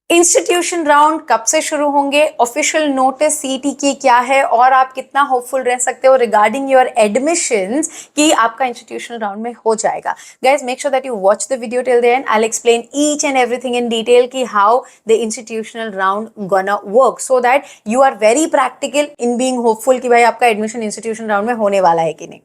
Institution round कब से शुरू होंगे, ऑफिशियल नोटिस सीईटी की क्या है और आप कितना होपफुल रह सकते हो रिगार्डिंग योर एडमिशंस कि आपका इंस्टीट्यूशनल राउंड में हो जाएगा। Guys make sure that you watch the video till the end. I will explain each and everything in detail कि how the institutional round gonna work so that you are very practical in being hopeful कि भाई आपका admission institution round में होने वाला है कि नहीं।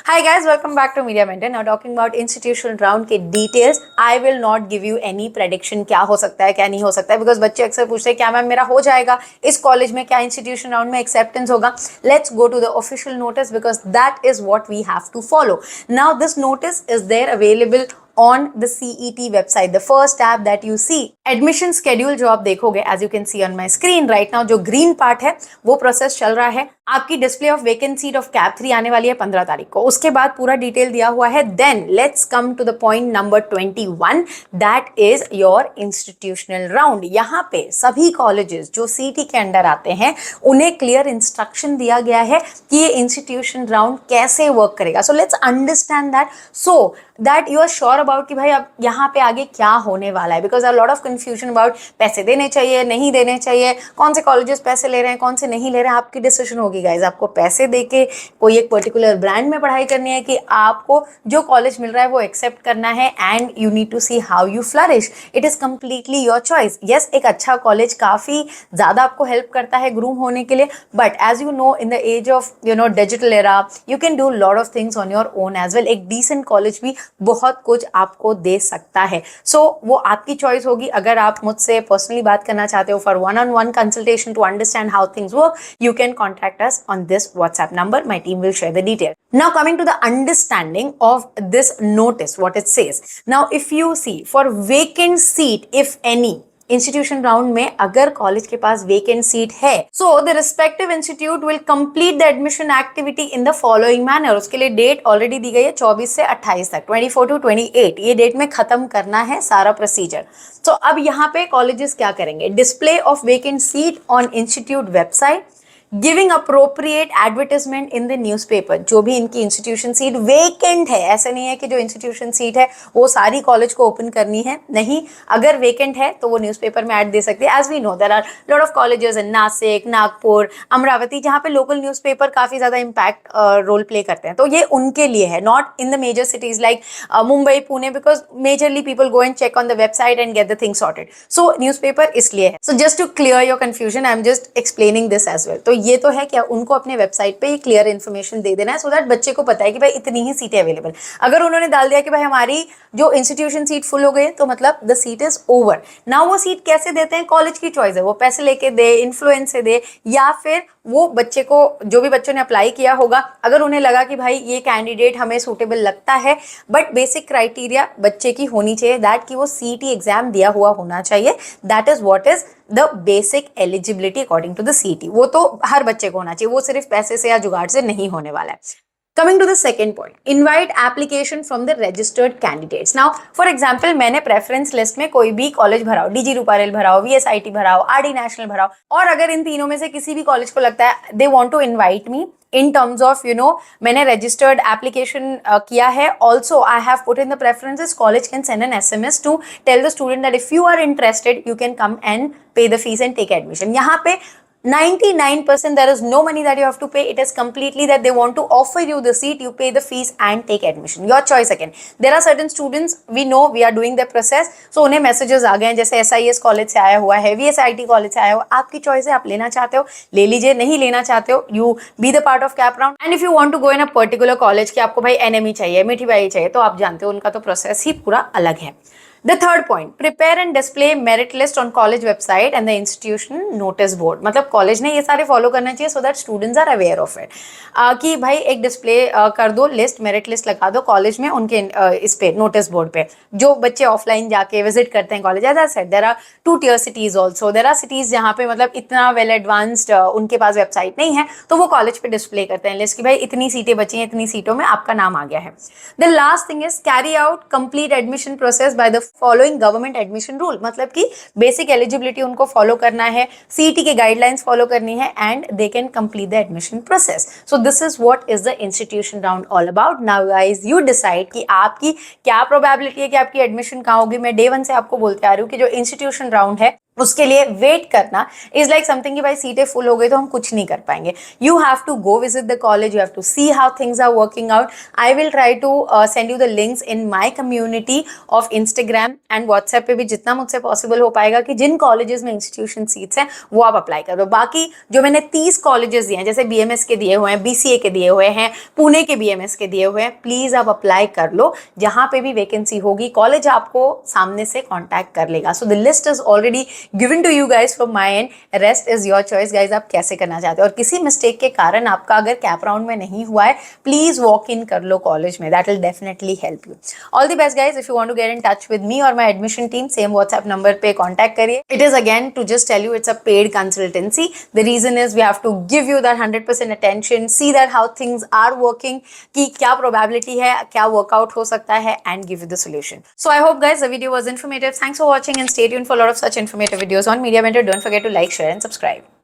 Hi guys, welcome back to Media Mentor. Now talking about institutional round के details, I will not give you any prediction क्या हो सकता है क्या नहीं हो सकता है because बच्चे अक्सर पूछते हैं क्या मैम मेरा हो जाएगा इस कॉलेज में, क्या institutional round में acceptance होगा। Let's go to the official notice because that is what we have to follow. Now this notice is there available on the CET website, the first tab that you see. Admission schedule जो आप देखोगे as you can see on my screen right now, जो green part है वो process चल रहा है। आपकी display of vacant seat of CAP 3 आने वाली है 15 तारीख को, उसके बाद पूरा डिटेल दिया हुआ है। Then let's come to the point number 21, that is your institutional round. यहाँ पे सभी colleges जो CET के अंडर आते हैं उन्हें clear instruction दिया गया है कि ये institution round कैसे work करेगा। So let's understand that so that you are sure about कि भाई अब यहाँ पे आगे क्या होने वाला है, because a lot of confusion about पैसे देने चाहिए नहीं देने चाहिए, कौन से कॉलेजेस पैसे ले रहे हैं कौन से नहीं ले रहे हैं, आपकी डिसीजन होगी गाइज। आपको पैसे देके कोई एक पर्टिकुलर ब्रांड में पढ़ाई करनी है कि आपको जो कॉलेज मिल रहा है वो एक्सेप्ट करना है and you need to see how you flourish. It is completely your choice. Yes, एक अच्छा कॉलेज काफ़ी ज़्यादा आपको हेल्प करता है ग्रूम होने के लिए, but as you know in the age of digital era you can do lot of things on your own as well. एक डिसेंट कॉलेज भी बहुत कुछ आपको दे सकता है। सो वो आपकी चॉइस होगी। अगर आप मुझसे पर्सनली बात करना चाहते हो for one on one consultation to understand how things work, you can contact us on this WhatsApp number. My team will share the detail. Now coming to the understanding of this notice, what it says. Now if you see for vacant seat, if any, institution round में अगर college के पास vacant seat है so the respective institute will complete the admission activity in the following manner. उसके लिए date already दी गई है 24 से 28 तक, 24 to 28 ये डेट में खत्म करना है सारा प्रोसीजर। तो अब यहाँ पे कॉलेजेस क्या करेंगे, display of vacant seat on institute website, giving appropriate advertisement in the newspaper. जो भी इनकी इंस्टीट्यूशन सीट वेकेंट है, ऐसा नहीं है कि जो इंस्टीट्यूशन सीट है वो सारी कॉलेज को ओपन करनी है, नहीं, अगर वेकेंट है तो वो न्यूज़पेपर में ऐड दे सकते हैं। As we know there are lot of colleges in Nashik, Nagpur, Amravati, जहाँ पे लोकल न्यूज़पेपर काफ़ी ज़्यादा इम्पैक्ट रोल प्ले करते हैं। तो ये उनके लिए है, not in the major cities like Mumbai, Pune, because majorly people go and check on the website and get the thing sorted. So newspaper इसलिए है। So just to clear your confusion I am just explaining this as well. तो ये तो है क्या, उनको अपने website पे क्लियर इन्फॉर्मेशन दे देना है सो दैट बच्चे को पता है कि भाई इतनी ही सीटें अवेलेबल। अगर उन्होंने डाल दिया कि भाई हमारी जो इंस्टीट्यूशन सीट फुल हो गई तो मतलब the seat is over. Now वो सीट कैसे देते हैं, कॉलेज की चॉइस है, वो पैसे लेके दे, इन्फ्लुएंस से दे, या फिर वो बच्चे को, जो भी बच्चों ने अप्लाई किया होगा, अगर उन्हें लगा कि भाई ये कैंडिडेट हमें सूटेबल लगता है, बट बेसिक क्राइटेरिया बच्चे की होनी चाहिए दैट कि वो सीईटी एग्जाम दिया हुआ होना चाहिए। That is what is the basic eligibility according to the CET. वो तो हर बच्चे को होना चाहिए, वो सिर्फ पैसे से या जुगाड़ से नहीं होने वाला है। Coming to the second point, invite application from the registered candidates. Now, for example, मैंने preference list में कोई भी कॉलेज भराओ, DG रूपारेल भराओ, VSIT भराओ, RD नेशनल भराओ, और अगर इन तीनों में से किसी भी कॉलेज को लगता है they want to invite me in terms of मैंने registered application किया है, also I have put in the preferences, college can send an SMS to tell the student that if you are interested you can come and pay the fees and take admission. यहाँ पे 99% there is no money that you have to pay. It is completely that they want to offer you the seat, you pay the fees and take admission. Your choice again. There are certain students, we know we are doing the process, so उन्हें messages आ गए हैं, जैसे SIS college से आया हुआ है, VSIT college से आया हुआ, आपकी चॉइस है, आप लेना चाहते हो ले लीजिए, नहीं लेना चाहते हो you be the part of cap round. And if you want to go in a particular college कि आपको भाई NME चाहिए, मीठी बाई चाहिए, तो आप जानते हो उनका तो प्रोसेस ही पूरा अलग है। The third point, prepare and display merit list on college website and the institution notice board. मतलब कॉलेज ने ये सारे फॉलो करना चाहिए so that students are aware of it. कि भाई एक डिस्प्ले कर दो लिस्ट, मेरिट लिस्ट लगा दो कॉलेज में उनके इस पे नोटिस बोर्ड पे, जो बच्चे ऑफलाइन जाके विजिट करते हैं college. As I said there are 2 tier cities also. There are cities जहाँ पे मतलब इतना वेल एडवांस्ड उनके पास वेबसाइट नहीं है, तो वो कॉलेज पे डिस्प्ले करते हैं लिस्ट कि भाई इतनी सीटें बची हैं, इतनी सीटों में आपका नाम आ गया है। The last thing is carry out complete admission process by the following government admission rule, मतलब कि बेसिक एलिजिबिलिटी उनको फॉलो करना है, सीईटी के गाइडलाइंस फॉलो करनी है and they can complete the admission process. So this is what is the institution round all about. Now guys you decide कि आपकी क्या प्रोबेबिलिटी है कि आपकी एडमिशन कहाँ होगी. मैं डे 1 से आपको बोलते आ रही हूँ कि जो इंस्टीट्यूशन राउंड है उसके लिए वेट करना इज लाइक समथिंग कि भाई सीटें फुल हो गई तो हम कुछ नहीं कर पाएंगे. You have to go visit the college, you have to see how things are working out. I will try to send you the links in my community of Instagram and WhatsApp पे भी जितना मुझसे possible हो पाएगा कि जिन colleges में institution seats हैं वो आप अप्लाई कर दो. बाकी जो मैंने 30 कॉलेजेस दिए हैं, जैसे BMS के दिए हुए हैं, BCA के दिए हुए हैं, पुणे के BMS के दिए हुए हैं, प्लीज आप अप्लाई कर लो. जहां पे भी वैकेंसी होगी कॉलेज आपको सामने से कॉन्टैक्ट कर लेगा. So the list is already given to you guys from my end. Rest is your choice guys, आप कैसे करना चाहते हो. और किसी मिस्टेक के कारण आपका अगर कैप राउंड में नहीं हुआ है, प्लीज वॉक इन कर लो कॉलेज में. That will definitely help you. All the best guys. If you want to get in touch with me और my admission team, same WhatsApp number पे कॉन्टैक्ट करिए. It is again to just tell you it's a paid consultancy. The reason is we have to give you that 100% attention, see that how things are working, कि क्या probability है, क्या work out हो सकता है, and give you the solution. So I hope guys the video was informative. Thanks for watching and stay tuned for lot of such informative videos on Media Mentor. Don't forget to like, share and subscribe.